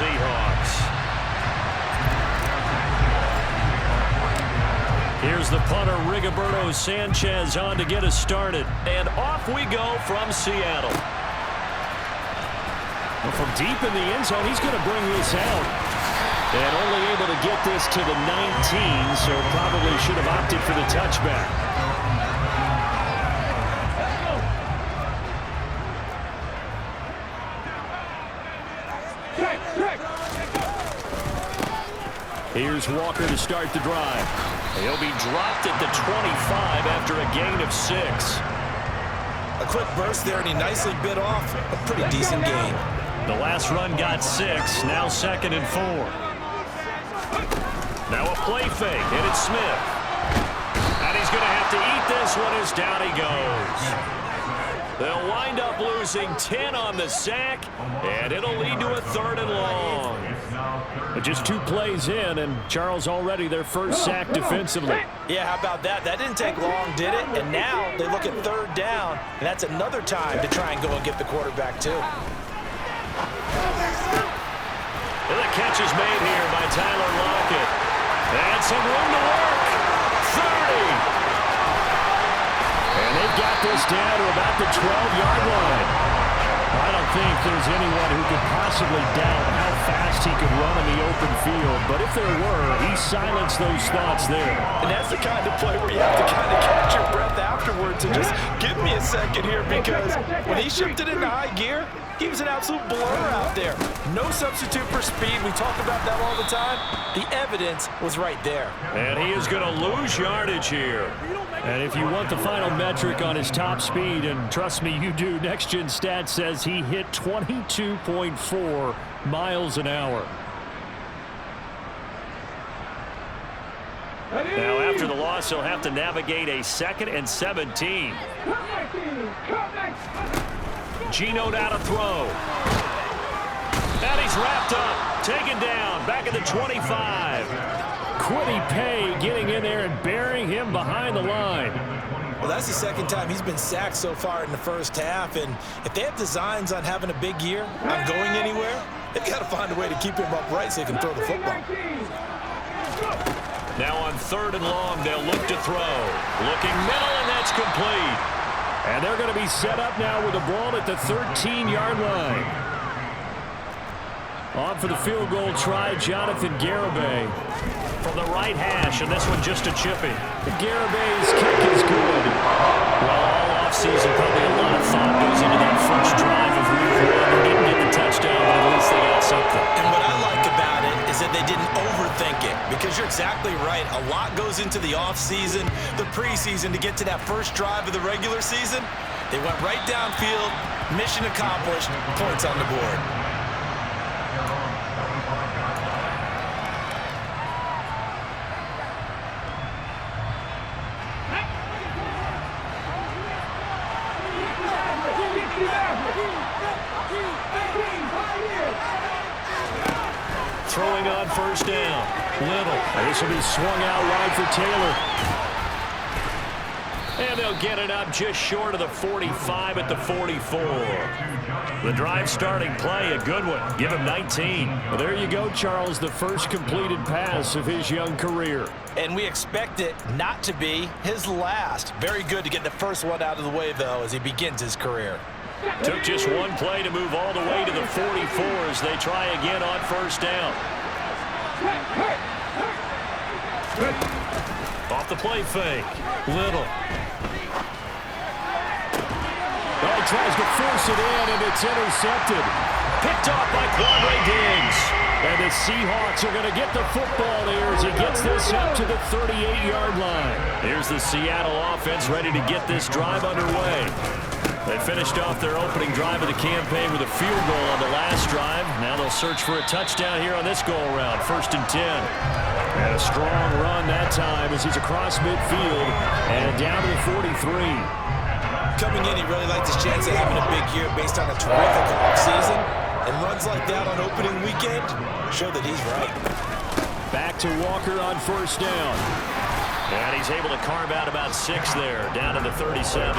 Seahawks. Here's the punter, Rigoberto Sanchez, on to get us started. And off we go from Seattle. Well, from deep in the end zone, he's going to bring this out. And only able to get this to the 19, so probably should have opted for the touchback. Here's Walker to start the drive. He'll be dropped at the 25 after a gain of 6. A quick burst there, and he nicely bit off a pretty decent gain. The last run got 6, now 2nd and 4. Now a play fake, and it's Smith. And he's going to have to eat this one as down he goes. They'll wind up losing 10 on the sack, and it'll lead to a 3rd and long. But just 2 plays in, and Charles already their first sack defensively. Yeah, how about that? That didn't take long, did it? And now they look at 3rd down, and that's another time to try and go and get the quarterback, too. And the catch is made here by Tyler Lockett. And some room to work. 30. And they've got this down to about the 12-yard line. I don't think there's anyone who could possibly doubt how fast he could run in the open field. But if there were, he silenced those thoughts there. And that's the kind of play where you have to kind of catch your breath afterwards and just give me a second here, because when he shifted into high gear, he was an absolute blur out there. No substitute for speed. We talk about that all the time. The evidence was right there. And he is going to lose yardage here. And if you want the final metric on his top speed, and trust me, you do, Next Gen Stats says he hit 22.4 miles an hour. Now, after the loss, he'll have to navigate a 2nd and 17. Geno down to throw. And he's wrapped up, taken down, back at the 25. Quiddy Pay getting in there and burying him behind the line. Well, that's the 2nd time he's been sacked so far in the first half, and if they have designs on having a big year, on going anywhere, they've got to find a way to keep him upright so he can throw the football. Now on 3rd and long, they'll look to throw. Looking middle, and that's complete. And they're going to be set up now with the ball at the 13-yard line. On for the field goal try, Jonathan Garibay from the right hash, and this one just a chipping. Garibay's kick is good. Well, all offseason, probably a lot of thought goes into that first drive of week 1. They didn't get the touchdown, but at least they got something. And what I like about it is that they didn't overthink it, because you're exactly right. A lot goes into the offseason, the preseason, to get to that first drive of the regular season. They went right downfield, mission accomplished, points on the board. Throwing on 1st down. Little. This will be swung out wide for Taylor. And they'll get it up just short of the 45 at the 44. The drive starting play, a good one. Give him 19. Well, there you go, Charles, the first completed pass of his young career. And we expect it not to be his last. Very good to get the first one out of the way, though, as he begins his career. Took just one play to move all the way to the 44 as they try again on 1st down. Off the play fake. Little. Oh, he tries to force it in, and it's intercepted. Picked off by Quandre Diggs. And the Seahawks are going to get the football there as he gets this up to the 38-yard line. Here's the Seattle offense ready to get this drive underway. They finished off their opening drive of the campaign with a field goal on the last drive. Now they'll search for a touchdown here on this go-around. 1st and 10. And a strong run that time as he's across midfield and down to the 43. Coming in, he really liked his chance of having a big year based on a terrific offseason. And runs like that on opening weekend show that he's right. Back to Walker on 1st down. And he's able to carve out about 6 there, down to the 37.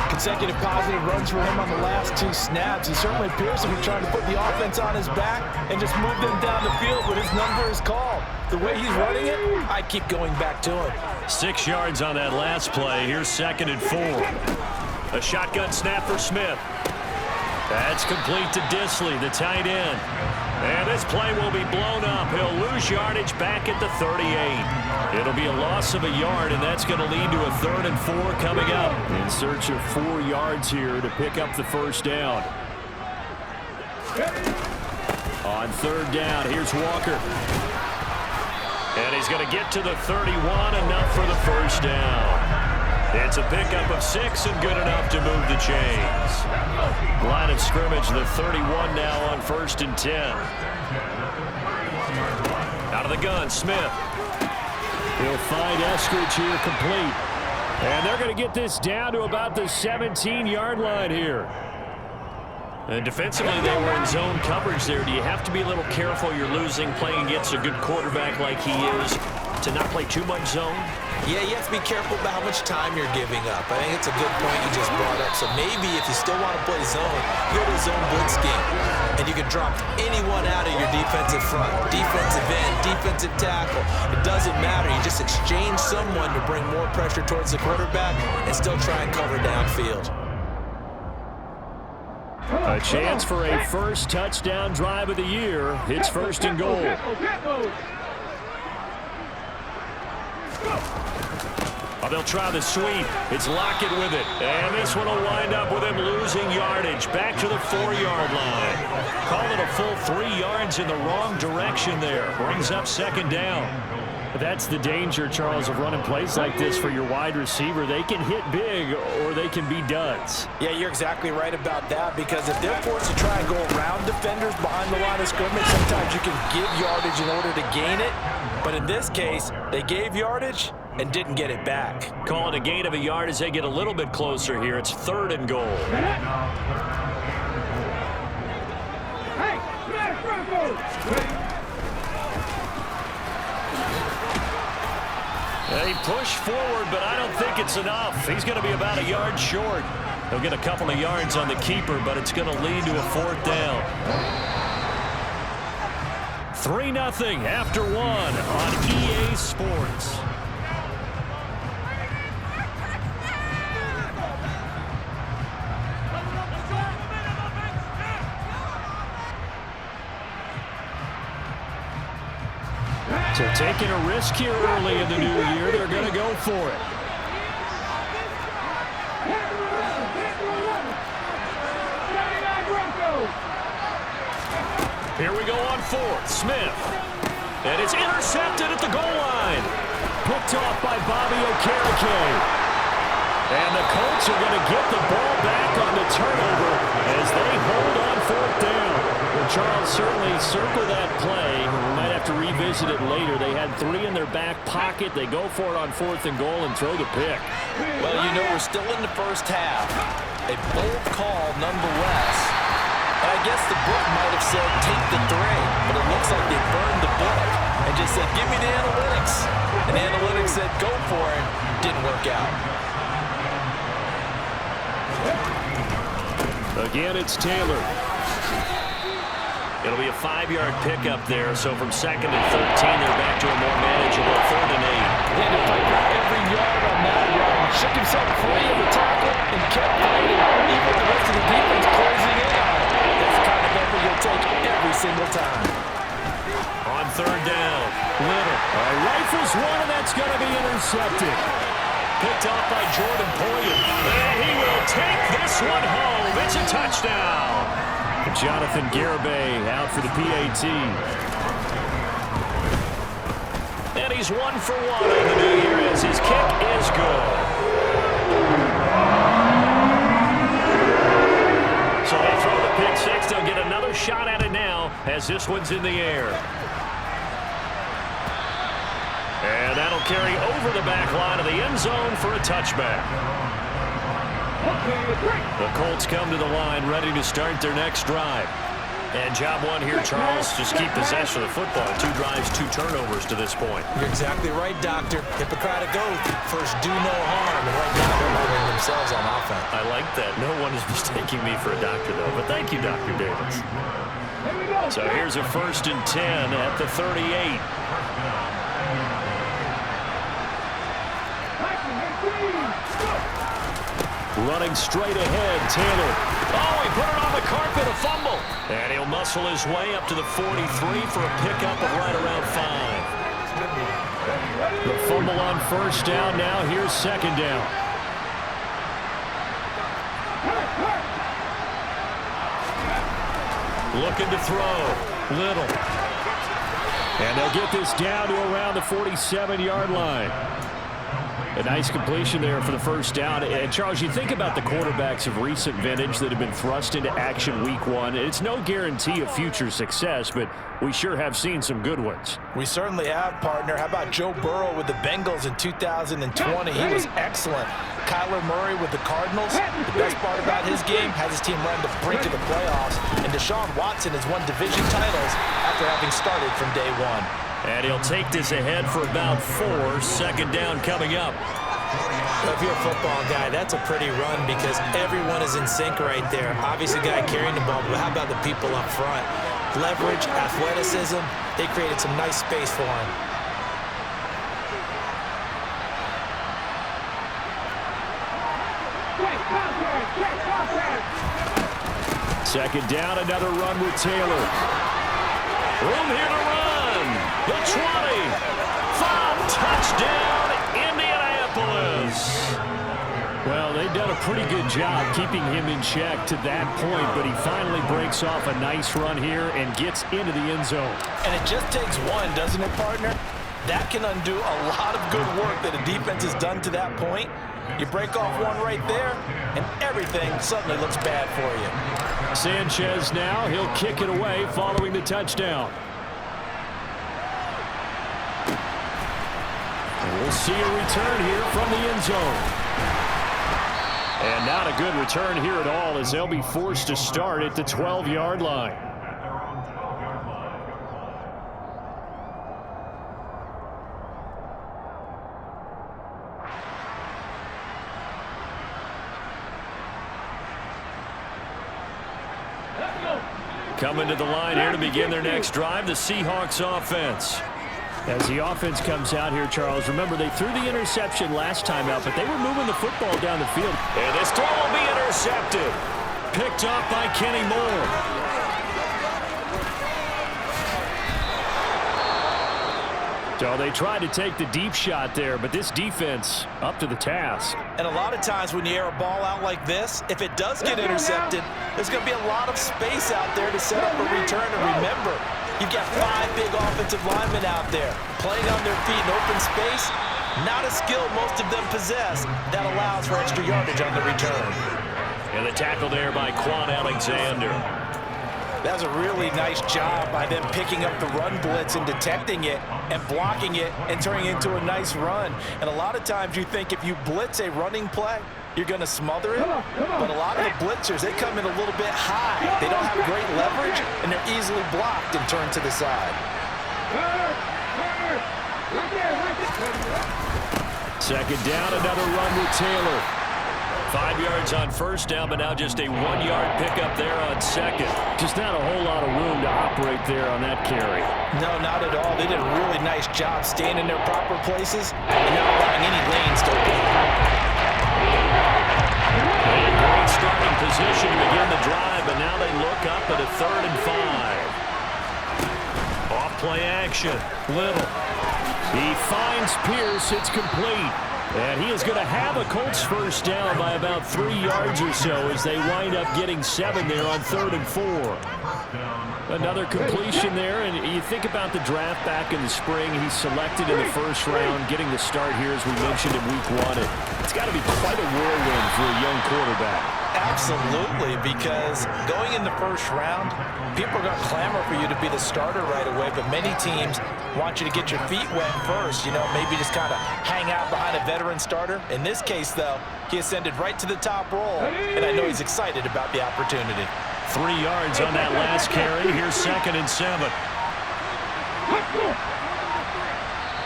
Consecutive positive runs for him on the last 2 snaps. He certainly appears to be trying to put the offense on his back and just move them down the field when his number is called. The way he's running it, I keep going back to him. 6 yards on that last play. Here's 2nd and 4. A shotgun snap for Smith. That's complete to Disley, the tight end. And this play will be blown up. He'll lose yardage back at the 38. It'll be a loss of a yard, and that's going to lead to a 3rd and 4 coming up. In search of 4 yards here to pick up the first down. On 3rd down, here's Walker. And he's going to get to the 31, enough for the first down. It's a pickup of 6 and good enough to move the chains. Line of scrimmage, the 31 now on 1st and 10. Out of the gun, Smith. He'll find Eskridge here complete. And they're going to get this down to about the 17-yard line here. And defensively, they were in zone coverage there. Do you have to be a little careful? You're losing, playing against a good quarterback like he is, to not play too much zone? Yeah, you have to be careful about how much time you're giving up. I think it's a good point you just brought up. So maybe if you still want to play zone, go to a zone blitz scheme. And you can drop anyone out of your defensive front. Defensive end, defensive tackle. It doesn't matter. You just exchange someone to bring more pressure towards the quarterback and still try and cover downfield. A chance for a first touchdown drive of the year. It's 1st and goal. Oh, they'll try the sweep. It's Lockett with it. And this one will wind up with him losing yardage. Back to the 4-yard line. Call it a full 3 yards in the wrong direction there. Brings up 2nd down. That's the danger, Charles, of running plays like this for your wide receiver. They can hit big or they can be duds. Yeah, you're exactly right about that, because if they're forced to try and go around defenders behind the line of scrimmage, sometimes you can give yardage in order to gain it. But in this case, they gave yardage and didn't get it back. Call it a gain of a yard as they get a little bit closer here. It's 3rd and goal. They push forward, but I don't think it's enough. He's going to be about a yard short. He'll get a couple of yards on the keeper, but it's going to lead to a 4th down. 3-0 after 1 on EA Sports. So taking a risk here early in the new year, they're going to go for it. Here we go on 4th. Smith. And it's intercepted at the goal line. Picked off by Bobby Okereke. And the Colts are going to get the ball back on the turnover as they hold on 4th down. Well, Charles, certainly circle that play. We might have to revisit it later. They had 3 in their back pocket. They go for it on 4th and goal and throw the pick. Well, you know, we're still in the first half. A bold call nonetheless. And I guess the book might have said take the 3, but it looks like they burned the book and just said give me the analytics. And the analytics said go for it. Didn't work out. Again, it's Taylor. It'll be a 5-yard pickup there, so from 2nd and 13, they're back to a more manageable 3rd and 8. He had to fight for every yard on that run. Shook himself free of the tackle and kept fighting, even with the rest of the defense closing in on him. That's the kind of effort you'll take every single time. On 3rd down, Little. Rifles one, and that's going to be intercepted. Picked off by Jordan Poyer. And he will take this one home. It's a touchdown. Jonathan Garibay out for the PAT. And he's 1 for 1 on the new year as his kick is good. So they throw the pick 6. They'll get another shot at it now as this one's in the air. And that'll carry over the back line of the end zone for a touchback. The Colts come to the line ready to start their next drive. And job one here, Charles, just keep possession of the football. 2 drives, 2 turnovers to this point. You're exactly right, Doctor. Hippocratic oath. First, do no harm. And right now, they're hurting themselves on offense. I like that. No one is mistaking me for a doctor, though. But thank you, Dr. Davis. So here's a 1st and 10 at the 38. Running straight ahead, Taylor. Oh, he put it on the carpet, a fumble. And he'll muscle his way up to the 43 for a pickup of right around 5. The fumble on 1st down now. Here's 2nd down. Looking to throw. Little. And they'll get this down to around the 47-yard line. A nice completion there for the 1st down. And, Charles, you think about the quarterbacks of recent vintage that have been thrust into action week 1. It's no guarantee of future success, but we sure have seen some good ones. We certainly have, partner. How about Joe Burrow with the Bengals in 2020? He was excellent. Kyler Murray with the Cardinals. The best part about his game has his team run to the brink of the playoffs. And Deshaun Watson has won division titles after having started from day 1. And he'll take this ahead for about 4. 2nd down coming up. Well, if you're a football guy, that's a pretty run because everyone is in sync right there. Obviously, the guy carrying the ball, but how about the people up front? Leverage, athleticism, they created some nice space for him. Second down, another run with Taylor. Room here to run. The 20. 5, touchdown, Indianapolis. Well, they've done a pretty good job keeping him in check to that point, but he finally breaks off a nice run here and gets into the end zone. And it just takes one, doesn't it, partner? That can undo a lot of good work that a defense has done to that point. You break off one right there, and everything suddenly looks bad for you. Sanchez now, he'll kick it away following the touchdown. And we'll see a return here from the end zone. And not a good return here at all as they'll be forced to start at the 12-yard line. Coming to the line here to begin their next drive, the Seahawks offense. As the offense comes out here, Charles, remember they threw the interception last time out, but they were moving the football down the field. And this throw will be intercepted. Picked off by Kenny Moore. So they tried to take the deep shot there, but this defense up to the task. And a lot of times when you air a ball out like this, if it does get intercepted, there's going to be a lot of space out there to set up a return. And remember, you've got 5 big offensive linemen out there playing on their feet in open space. Not a skill most of them possess that allows for extra yardage on the return. And the tackle there by Quan Alexander. That was a really nice job by them picking up the run blitz and detecting it and blocking it and turning it into a nice run. And a lot of times you think if you blitz a running play, you're going to smother it. But a lot of the blitzers, they come in a little bit high. They don't have great leverage, and they're easily blocked and turned to the side. Second down, another run with Taylor. 5 yards on first down, but now just a 1-yard pickup there on second. Just not a whole lot of room to operate there on that carry. No, not at all. They did a really nice job staying in their proper places and not allowing any lanes to open. And great starting position to begin the drive, but now they look up at a 3rd and 5. Off play action. Little. He finds Pierce. It's complete. And he is going to have a Colts first down by about 3 yards or so as they wind up getting 7 there on 3rd and 4. Another completion there, and you think about the draft back in the spring. He's selected in the 1st round, getting the start here as we mentioned in week 1. It's got to be quite a whirlwind for a young quarterback. Absolutely, because going in the 1st round, people are going to clamor for you to be the starter right away, but many teams want you to get your feet wet first, you know, maybe just kind of hang out behind a veteran starter. In this case, though, he ascended right to the top role, and I know he's excited about the opportunity. 3 yards on that last carry. Here's 2nd and 7.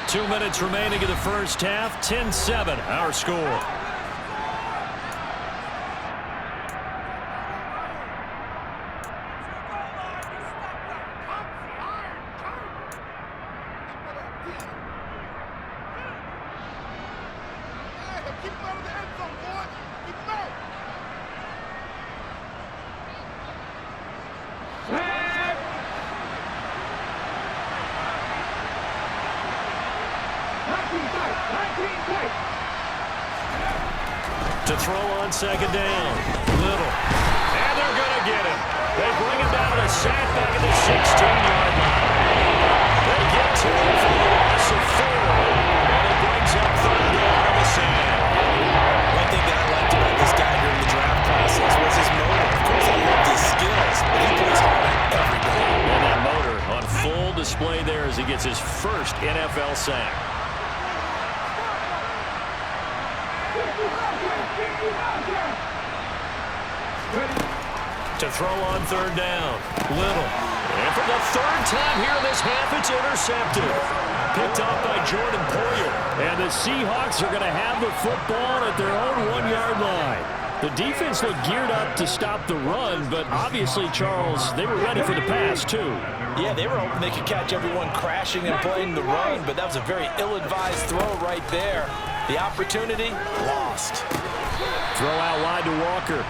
2 minutes remaining in the first half. 10-7, our score. To throw on 2nd down. Little. And they're going to get him. They bring him down to sack back at the 16-yard line. They get to him for the loss of 4. And it brings up 3rd down on the sack. One thing that I liked about this guy during the draft process was his motor. Of course, I loved his skills, but he plays hard every day. And that motor on full display there as he gets his first NFL sack. To throw on 3rd down. Little. And for the 3rd time here in this half, it's intercepted. Picked off by Jordan Poyer. And the Seahawks are going to have the football at their own 1-yard line. The defense looked geared up to stop the run, but obviously, Charles, they were ready for the pass, too. Yeah, they were hoping they could catch everyone crashing and playing the run, but that was a very ill-advised throw right there. The opportunity, lost. Throw out wide to Walker.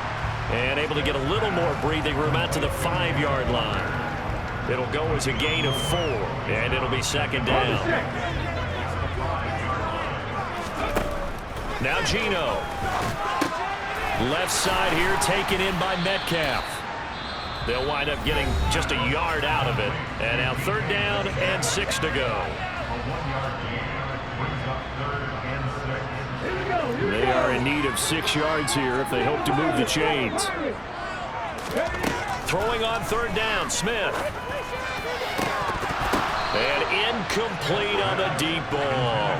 And able to get a little more breathing room out to the 5-yard line. It'll go as a gain of 4, and it'll be 2nd down. Now Geno. Left side here taken in by Metcalf. They'll wind up getting just a yard out of it. And now 3rd down and 6 to go. They are in need of 6 yards here if they hope to move the chains. Throwing on 3rd down, Smith. And incomplete on the deep ball.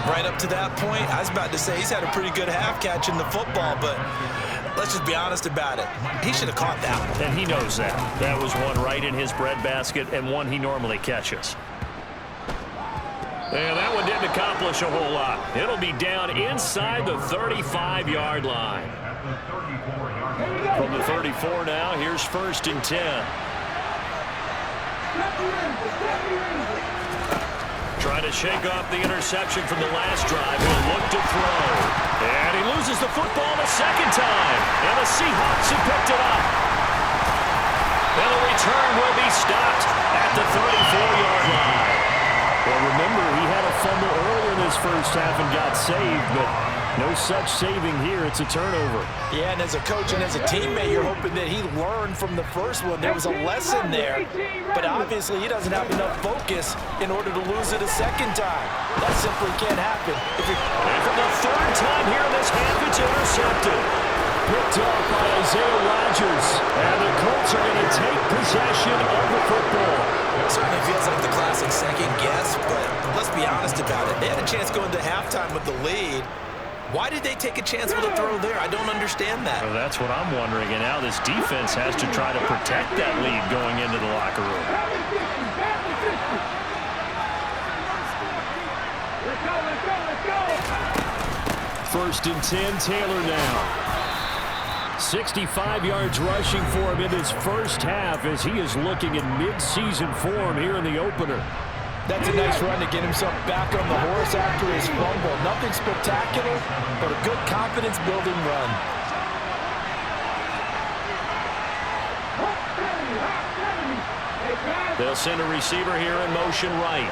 Right up to that point, I was about to say he's had a pretty good half catching the football, but let's just be honest about it. He should have caught that one. And he knows that. That was one right in his breadbasket and one he normally catches. And that one didn't accomplish a whole lot. It'll be down inside the 35-yard line. From the 34 now, here's 1st and 10. Trying to shake off the interception from the last drive. He'll look to throw. And he loses the football a 2nd time. And the Seahawks have picked it up. And the return will be stopped at the 34-yard line. Well, remember, he had a fumble earlier in this first half and got saved, but no such saving here. It's a turnover. Yeah, and as a coach and as a teammate, you're hoping that he learned from the first one. There was a lesson there, but obviously he doesn't have enough focus in order to lose it a 2nd time. That simply can't happen. And for the 3rd time here in this half, it's intercepted. Picked off by Isaiah Rodgers, and the Colts are going to take possession of the football. Certainly feels like the classic second guess, but let's be honest about it. They had a chance going to halftime with the lead. Why did they take a chance with a throw there? I don't understand that. Well, that's what I'm wondering. And now this defense has to try to protect that lead going into the locker room. First and 10, Taylor now. 65 yards rushing for him in his first half as he is looking in mid-season form here in the opener. That's a nice run to get himself back on the horse after his fumble. Nothing spectacular, but a good confidence-building run. They'll send a receiver here in motion right.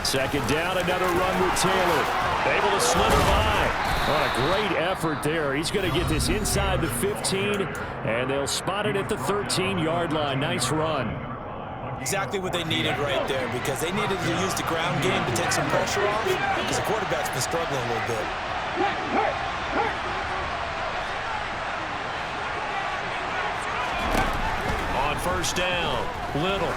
Second down, another run with Taylor. Able to slither by. What a great effort there. He's going to get this inside the 15, and they'll spot it at the 13-yard line. Nice run. Exactly what they needed right there, because they needed to use the ground game to take some pressure off, because the quarterback's been struggling a little bit. On first down, Little.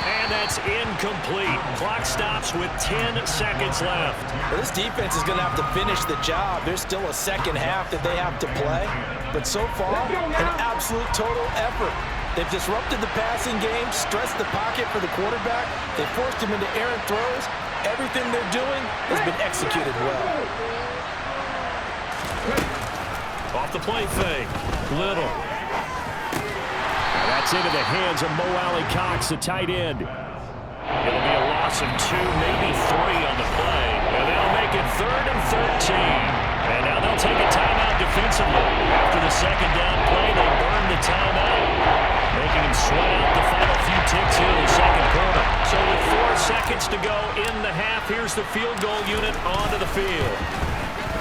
And that's incomplete. Clock stops with 10 seconds left. Well, this defense is going to have to finish the job. There's still a second half that they have to play. But so far, an absolute total effort. They've disrupted the passing game, stressed the pocket for the quarterback. They forced him into errant throws. Everything they're doing has been executed well. Off the play fake. Little. That's into the hands of Mo Alley-Cox, the tight end. It'll be a loss of 2, maybe 3 on the play. And they'll make it 3rd and 13. And now they'll take a timeout defensively. After the second down play, they burn the timeout, making them sweat out the final few ticks here in the second quarter. So with 4 seconds to go in the half, here's the field goal unit onto the field.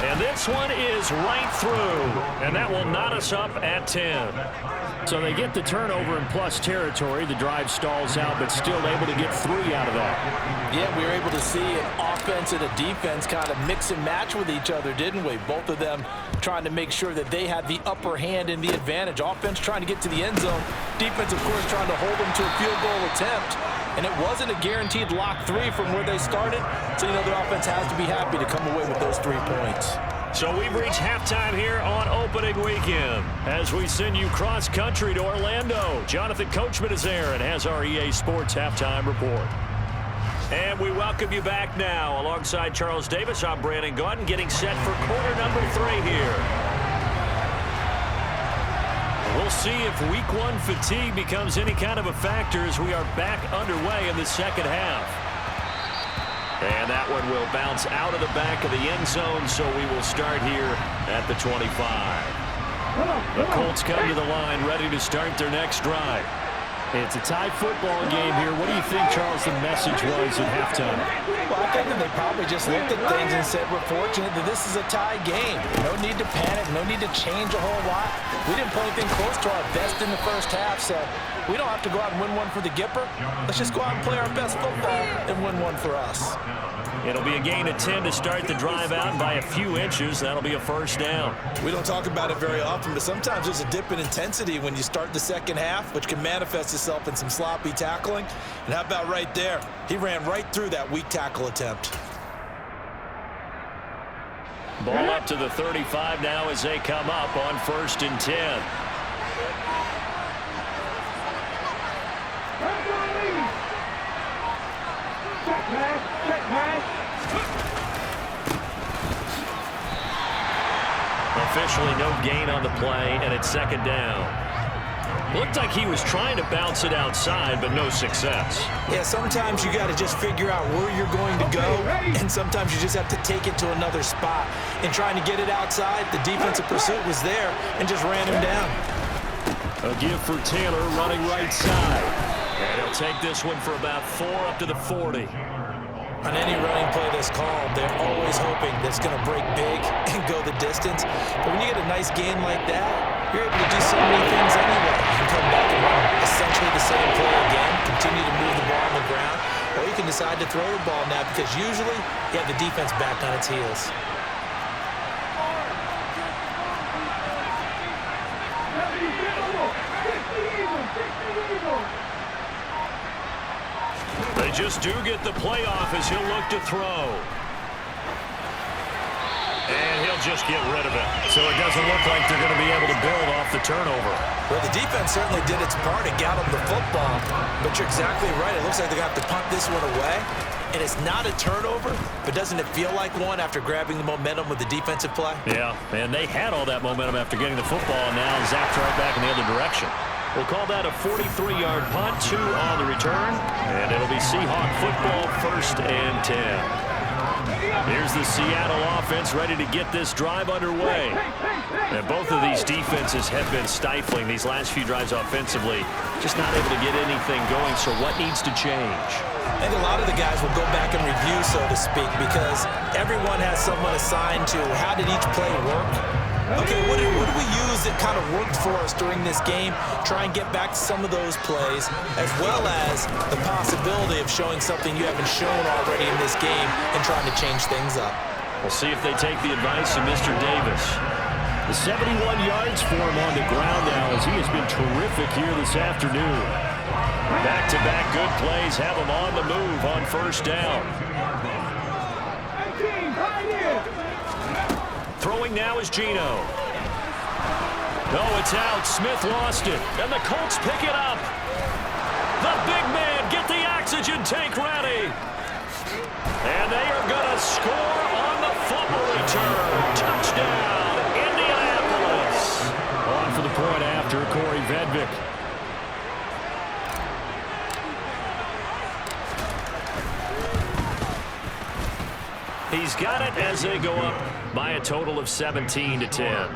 And this one is right through. And that will knot us up at 10. So they get the turnover in plus territory. The drive stalls out, but still able to get 3 out of that. Yeah, we were able to see an offense and a defense kind of mix and match with each other, didn't we? Both of them trying to make sure that they had the upper hand and the advantage. Offense trying to get to the end zone. Defense, of course, trying to hold them to a field goal attempt. And it wasn't a guaranteed lock 3 from where they started. So, you know, the offense has to be happy to come away with those 3 points. So we've reached halftime here on opening weekend as we send you cross-country to Orlando. Jonathan Coachman is there and has our EA Sports halftime report. And we welcome you back now. Alongside Charles Davis, I'm Brandon Gaudin, getting set for quarter number 3 here. We'll see if week 1 fatigue becomes any kind of a factor as we are back underway in the second half. And that one will bounce out of the back of the end zone, so we will start here at the 25. The Colts come to the line, ready to start their next drive. It's a tie football game here. What do you think, Charles, the message was at halftime? Well, I think that they probably just looked at things and said, we're fortunate that this is a tie game. No need to panic, no need to change a whole lot. We didn't play anything close to our best in the first half, so we don't have to go out and win one for the Gipper. Let's just go out and play our best football and win one for us. It'll be a gain of 10 to start the drive out, and by a few inches, that'll be a first down. We don't talk about it very often, but sometimes there's a dip in intensity when you start the second half, which can manifest itself in some sloppy tackling. And how about right there? He ran right through that weak tackle attempt. Ball up to the 35 now as they come up on 1st and 10. Officially no gain on the play, and it's second down. Looked like he was trying to bounce it outside, but no success. Yeah, sometimes you got to just figure out where you're going to go, and sometimes you just have to take it to another spot. And trying to get it outside, the defensive pursuit was there and just ran him down. A give for Taylor running right side. And he'll take this one for about 4 up to the 40. On any running play that's called, they're always hoping that it's going to break big and go the distance. But when you get a nice gain like that, you're able to do so many things anyway. You can come back and run essentially the same play again, continue to move the ball on the ground, or you can decide to throw the ball now because usually you have the defense back on its heels. They just do get the playoff as he'll look to throw. And he'll just get rid of it. So it doesn't look like they're going to be able to build off the turnover. Well, the defense certainly did its part. It got them the football. But you're exactly right. It looks like they're going to have to punt this one away. And it's not a turnover, but doesn't it feel like one after grabbing the momentum with the defensive play? Yeah, and they had all that momentum after getting the football, and now zapped right back in the other direction. We'll call that a 43-yard punt, 2 on the return, and it'll be Seahawk football, 1st and 10. Here's the Seattle offense ready to get this drive underway. And both of these defenses have been stifling these last few drives offensively, just not able to get anything going, so what needs to change? I think a lot of the guys will go back and review, so to speak, because everyone has someone assigned to how did each play work. Okay, what did we use that kind of worked for us during this game? Try and get back to some of those plays, as well as the possibility of showing something you haven't shown already in this game and trying to change things up. We'll see if they take the advice of Mr. Davis. The 71 yards for him on the ground now as he has been terrific here this afternoon. Back-to-back good plays have him on the move on first down. Throwing now is Geno. No, it's out. Smith lost it. And the Colts pick it up. The big man, get the oxygen tank ready. And they are going to score on the fumble return. Touchdown, Indianapolis. On for the point after, Corey Vedvik. He's got it as they go up by a total of 17-10.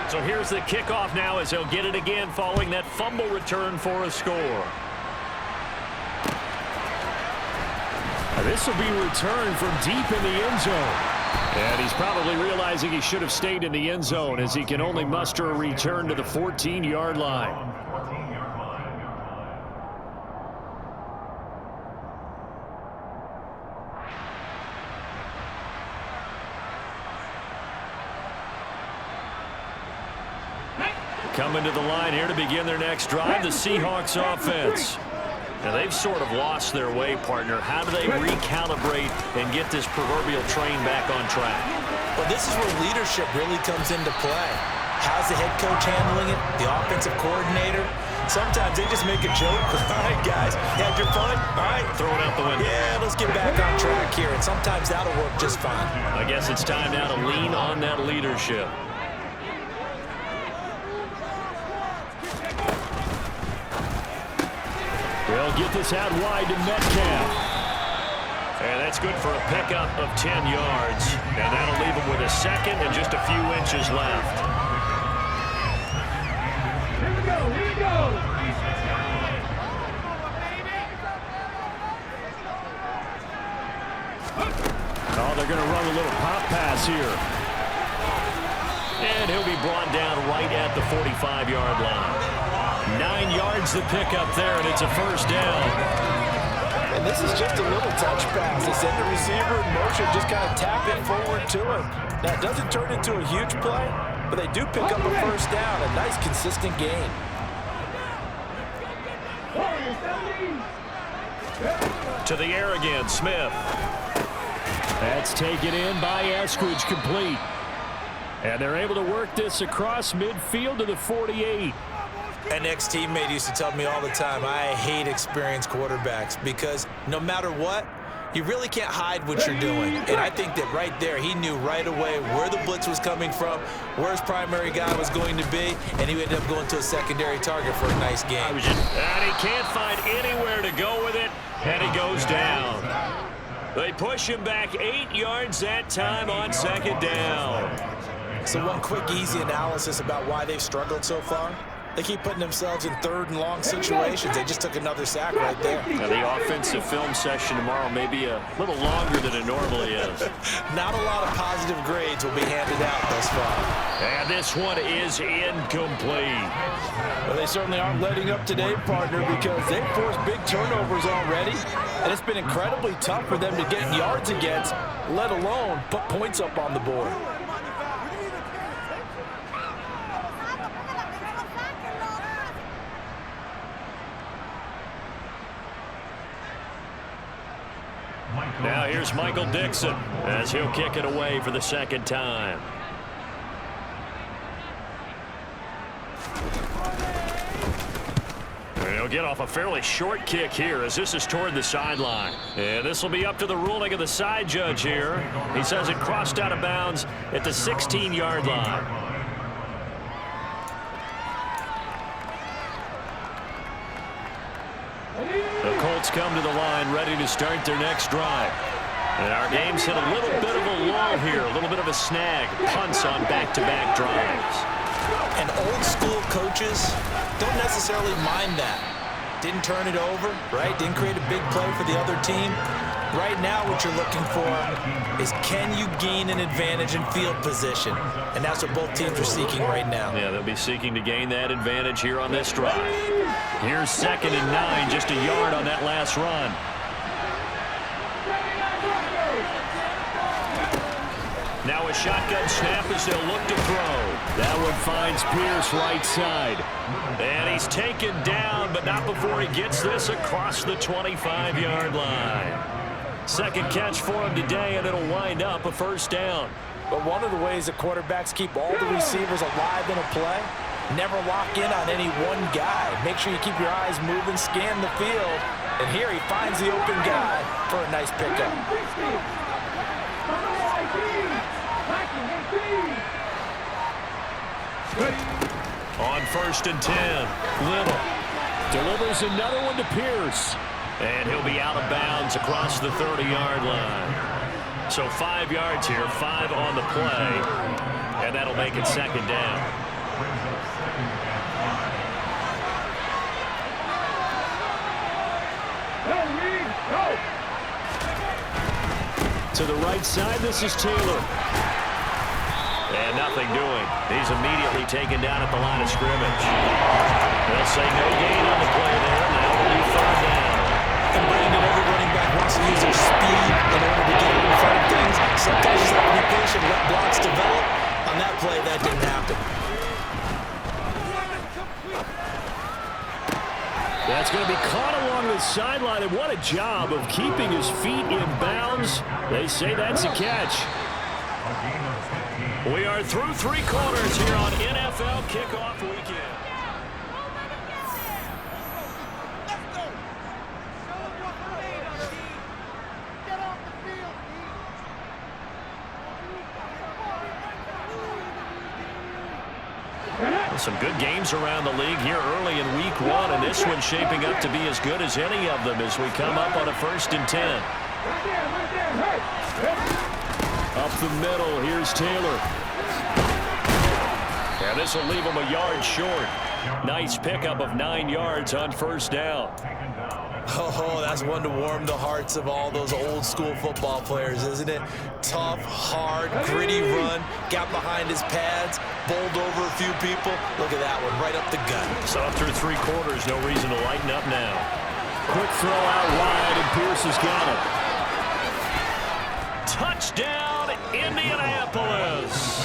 So here's the kickoff now as he'll get it again following that fumble return for a score. This will be returned from deep in the end zone. And he's probably realizing he should have stayed in the end zone as he can only muster a return to the 14-yard line. Coming to the line here to begin their next drive, the Seahawks offense. Now, they've sort of lost their way, partner. How do they recalibrate and get this proverbial train back on track? Well, this is where leadership really comes into play. How's the head coach handling it? The offensive coordinator? Sometimes they just make a joke. All right, guys, you had your fun? All right. Throw it out the window. Yeah, let's get back on track here. And sometimes that'll work just fine. I guess it's time now to lean on that leadership. They'll get this out wide to Metcalf. And that's good for a pickup of 10 yards. And that'll leave him with a second and just a few inches left. Here we go, here we go. Oh, they're going to run a little pop pass here. And he'll be brought down right at the 45-yard line. 9 yards to pick up there, and it's a first down. And this is just a little touch pass. They send the receiver in motion, just kind of tap it forward to him. Now, it doesn't turn into a huge play, but they do pick up a first down, a nice, consistent gain. To the air again, Smith. That's taken in by Eskridge, complete. And they're able to work this across midfield to the 48. An ex-teammate used to tell me all the time, I hate experienced quarterbacks because no matter what, you really can't hide what you're doing. And I think that right there, he knew right away where the blitz was coming from, where his primary guy was going to be, and he ended up going to a secondary target for a nice game. And he can't find anywhere to go with it, and he goes down. They push him back 8 yards that time on second down. So one quick, easy analysis about why they've struggled so far. They keep putting themselves in third and long situations. They just took another sack right there. Now the offensive film session tomorrow may be a little longer than it normally is. Not a lot of positive grades will be handed out thus far. And this one is incomplete. Well, they certainly aren't letting up today, partner, because they've forced big turnovers already. And it's been incredibly tough for them to get yards against, let alone put points up on the board. Now here's Michael Dixon as he'll kick it away for the second time. And he'll get off a fairly short kick here as this is toward the sideline. And this will be up to the ruling of the side judge here. He says it crossed out of bounds at the 16-yard line. The Colts come to the line ready to start their next drive. And our game's hit a little bit of a lull here, a little bit of a snag. Punts on back-to-back drives. And old school coaches don't necessarily mind that. Didn't turn it over, right? Didn't create a big play for the other team. Right now what you're looking for is can you gain an advantage in field position? And that's what both teams are seeking right now. Yeah, they'll be seeking to gain that advantage here on this drive. Here's 2nd and 9, just a yard on that last run. Now a shotgun snap as they'll look to throw. That one finds Pierce right side. And he's taken down, but not before he gets this across the 25-yard line. Second catch for him today, and it'll wind up a first down. But one of the ways that quarterbacks keep all the receivers alive in a play, never lock in on any one guy. Make sure you keep your eyes moving, scan the field. And here he finds the open guy for a nice pickup. On 1st and 10, Little delivers another one to Pierce. And he'll be out of bounds across the 30-yard line. So 5 yards here, 5 on the play. And that'll make it 2nd down. To the right side, this is Taylor. And nothing doing. He's immediately taken down at the line of scrimmage. They'll say no gain on the play there. Now it'll be 3rd down. And Brandon, every running back wants to use their speed in order to get in front of things. Sometimes you have to be patient, let blocks develop. On that play, that didn't happen. That's going to be caught along the sideline, and what a job of keeping his feet in bounds. They say that's a catch. We are through 3 quarters here on NFL Kickoff Weekend. Some good games around the league here early in week 1, and this one's shaping up to be as good as any of them as we come up on a 1st and 10. Up the middle, here's Taylor. And this will leave him a yard short. Nice pickup of 9 yards on 1st down. Oh, that's one to warm the hearts of all those old school football players, isn't it? Tough, hard, gritty run, got behind his pads, bowled over a few people. Look at that one, right up the gut. So through 3 quarters, no reason to lighten up now. Quick throw out wide, and Pierce has got it. Touchdown, Indianapolis.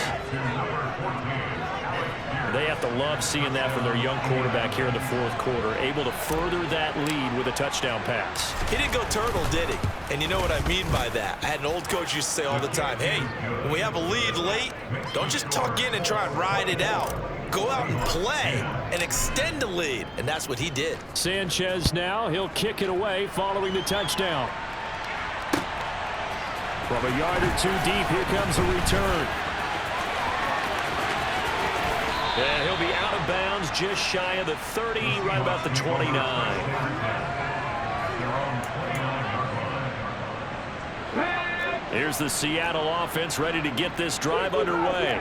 They have to love seeing that from their young quarterback here in the 4th quarter, able to further that lead with a touchdown pass. He didn't go turtle, did he? And you know what I mean by that. I had an old coach used to say all the time, hey, when we have a lead late, don't just tuck in and try and ride it out. Go out and play and extend the lead. And that's what he did. Sanchez now, he'll kick it away following the touchdown. From a yard or 2 deep, here comes a return. And he'll be out of bounds just shy of the 30, right about the 29. Here's the Seattle offense ready to get this drive underway.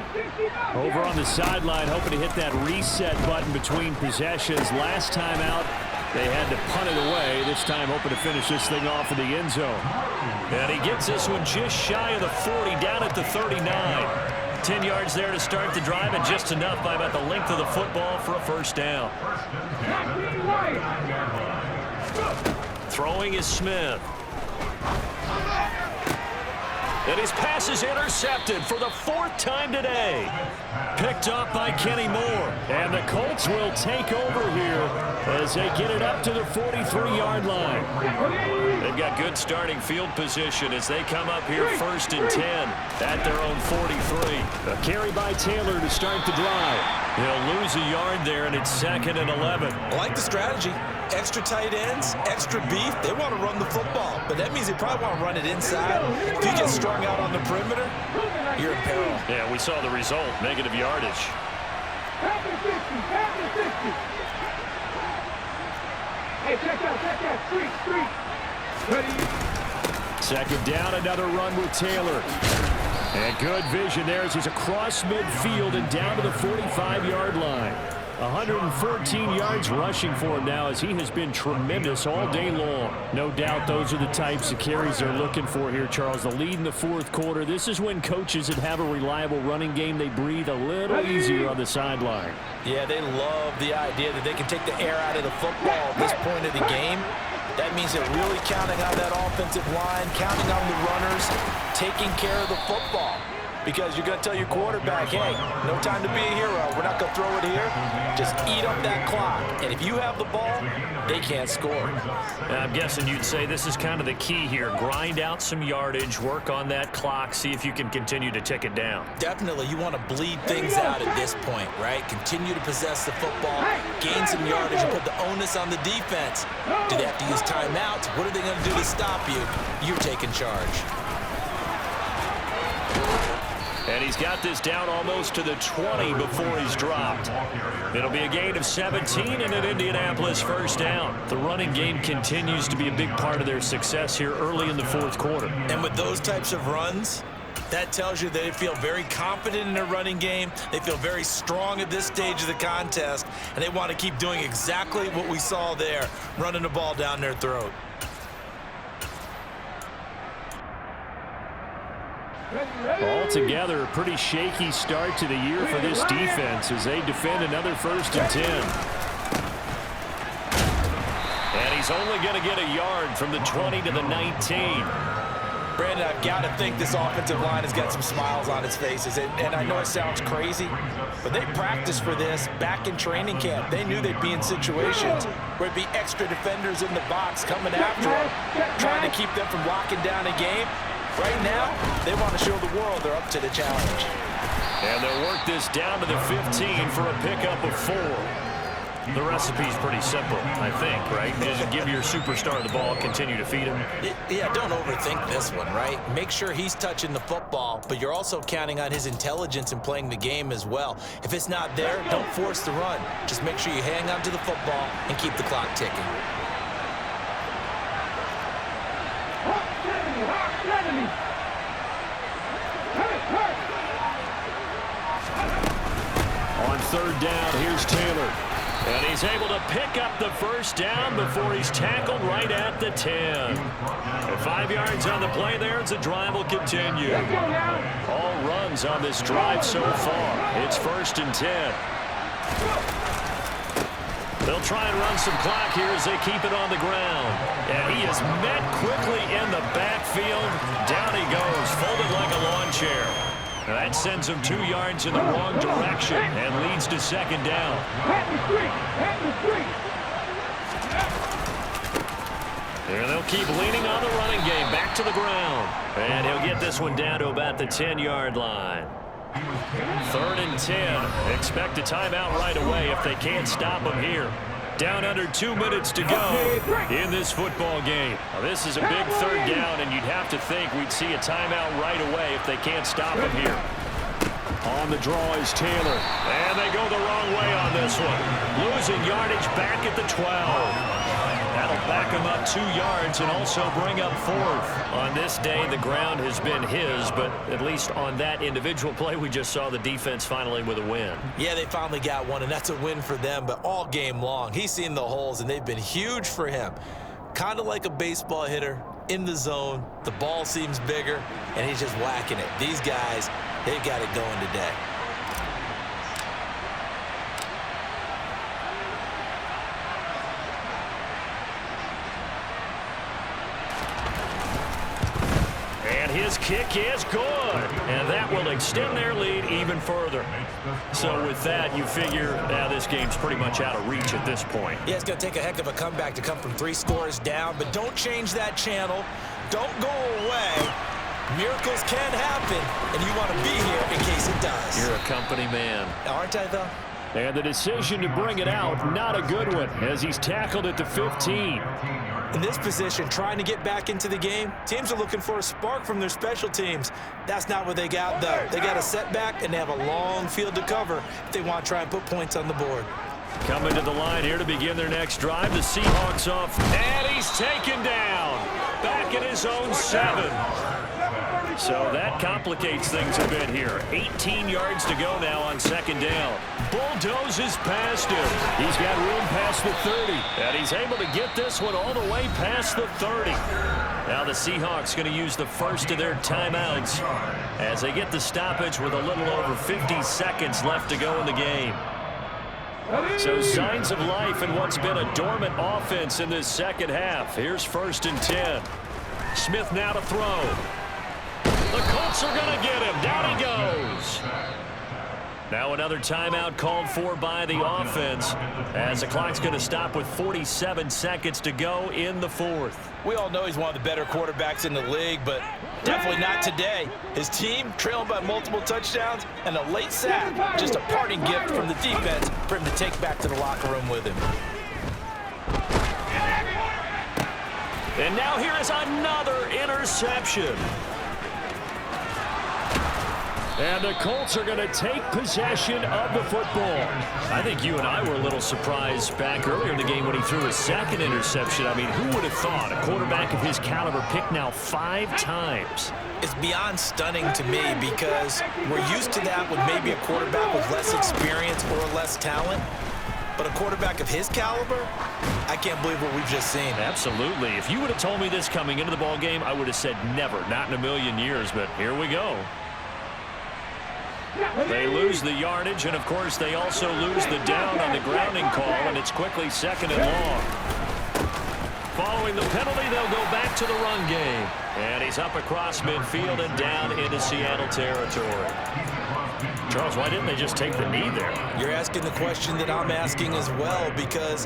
Over on the sideline, hoping to hit that reset button between possessions. Last time out, they had to punt it away. This time hoping to finish this thing off in the end zone. And he gets this one just shy of the 40, down at the 39. 10 yards there to start the drive, and just enough by about the length of the football for a 1st down. Throwing is Smith. And his pass is intercepted for the 4th time today. Picked up by Kenny Moore. And the Colts will take over here as they get it up to the 43-yard line. They've got good starting field position as they come up here 1st and 10 at their own 43. A carry by Taylor to start the drive. He'll lose a yard there, and it's 2nd and 11. I like the strategy. Extra tight ends, extra beef. They want to run the football, but that means they probably want to run it inside. If you get strung out on the perimeter, you're in peril. Yeah, we saw the result, negative yardage. Hey, check that, street. 2nd down, another run with Taylor. And good vision there as he's across midfield and down to the 45-yard line. 114 yards rushing for him now, as he has been tremendous all day long. No doubt those are the types of carries they're looking for here, Charles. The lead in the fourth quarter. This is when coaches that have a reliable running game, they breathe a little easier on the sideline. Yeah, they love the idea that they can take the air out of the football at this point of the game. That means they're really counting on that offensive line, counting on the runners, taking care of the football. Because you're going to tell your quarterback, hey, no time to be a hero. We're not going to throw it here. Just eat up that clock. And if you have the ball, they can't score. I'm guessing you'd say this is kind of the key here. Grind out some yardage, work on that clock, see if you can continue to tick it down. Definitely. You want to bleed things out at this point, right? Continue to possess the football, gain some yardage, and put the onus on the defense. Do they have to use timeouts? What are they going to do to stop you? You're taking charge. And he's got this down almost to the 20 before he's dropped. It'll be a gain of 17 and an Indianapolis first down. The running game continues to be a big part of their success here early in the fourth quarter. And with those types of runs, that tells you that they feel very confident in their running game. They feel very strong at this stage of the contest, and they want to keep doing exactly what we saw there, running the ball down their throat. Altogether, a pretty shaky start to the year for this defense as they defend another 1st and 10. And he's only going to get a yard from the 20 to the 19. Brandon, I've got to think this offensive line has got some smiles on its faces. And I know it sounds crazy, but they practiced for this back in training camp. They knew they'd be in situations where it'd be extra defenders in the box coming after them, trying to keep them from locking down a game. Right now, they want to show the world they're up to the challenge. And they'll work this down to the 15 for a pickup of 4. The recipe's pretty simple, I think, right? Just give your superstar the ball, continue to feed him. Yeah, don't overthink this one, right? Make sure he's touching the football, but you're also counting on his intelligence in playing the game as well. If it's not there, don't force the run. Just make sure you hang on to the football and keep the clock ticking. On 3rd down, here's Taylor. And he's able to pick up the first down before he's tackled right at the 10. And 5 yards on the play there as the drive will continue. All runs on this drive so far. It's 1st and 10. They'll try and run some clock here as they keep it on the ground. And he is met quickly in the backfield. Down he goes, folded like a lawn chair. And that sends him 2 yards in the wrong direction and leads to 2nd down. And they'll keep leaning on the running game. Back to the ground. And he'll get this one down to about the 10-yard line. 3rd and 10. Expect a timeout right away if they can't stop him here. Down under 2 minutes to go in this football game. Now, this is a big 3rd down, and you'd have to think we'd see a timeout right away if they can't stop him here. On the draw is Taylor. And they go the wrong way on this one. Losing yardage back at the 12. That'll back him up 2 yards and also bring up 4th. On this day, the ground has been his, but at least on that individual play, we just saw the defense finally with a win. Yeah, they finally got one, and that's a win for them, but all game long, he's seen the holes, and they've been huge for him. Kind of like a baseball hitter in the zone. The ball seems bigger, and he's just whacking it. These guys, they've got it going today. His kick is good, and that will extend their lead even further. So with that, you figure this game's pretty much out of reach at this point. Yeah, it's going to take a heck of a comeback to come from 3 scores down, but don't change that channel. Don't go away. Miracles can happen, and you want to be here in case it does. You're a company man. Aren't I, though? And the decision to bring it out, not a good one, as he's tackled at the 15. In this position, trying to get back into the game, teams are looking for a spark from their special teams. That's not what they got, though. They got a setback, and they have a long field to cover if they want to try and put points on the board. Coming to the line here to begin their next drive, the Seahawks off, and he's taken down. Back at his own 7. So that complicates things a bit here. 18 yards to go now on second down. Bulldozes past him. He's got room past the 30. And he's able to get this one all the way past the 30. Now the Seahawks going to use the first of their timeouts as they get the stoppage with a little over 50 seconds left to go in the game. So signs of life in what's been a dormant offense in this second half. Here's 1st and 10. Smith now to throw. The Colts are going to get him. Down he goes. Now another timeout called for by the offense as the clock's going to stop with 47 seconds to go in the 4th. We all know he's one of the better quarterbacks in the league, but definitely not today. His team trailing by multiple touchdowns and a late sack. Just a parting gift from the defense for him to take back to the locker room with him. And now here is another interception. And the Colts are going to take possession of the football. I think you and I were a little surprised back earlier in the game when he threw his second interception. I mean, who would have thought a quarterback of his caliber picked now 5 times? It's beyond stunning to me because we're used to that with maybe a quarterback with less experience or less talent. But a quarterback of his caliber, I can't believe what we've just seen. Absolutely. If you would have told me this coming into the ball game, I would have said never, not in a million years. But here we go. They lose the yardage, and, of course, they also lose the down on the grounding call, and it's quickly 2nd and long. Following the penalty, they'll go back to the run game. And he's up across midfield and down into Seattle territory. Charles, why didn't they just take the knee there? You're asking the question that I'm asking as well, because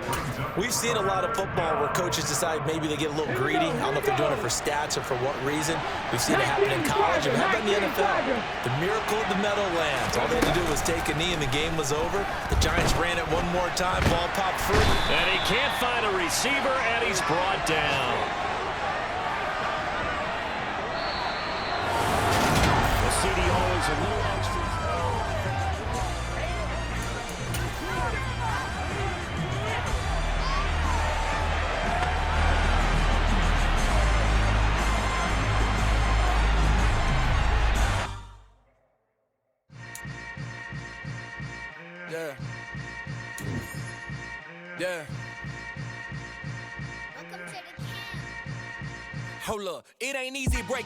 we've seen a lot of football where coaches decide maybe they get a little greedy. I don't know if they're doing it for stats or for what reason. We've seen it happen in college. And how about in the NFL? The miracle of the Meadowlands. All they had to do was take a knee and the game was over. The Giants ran it one more time. Ball popped free. And he can't find a receiver, and he's brought down. The CDO is a little extra. Yeah. Hold up, it ain't easy breaking.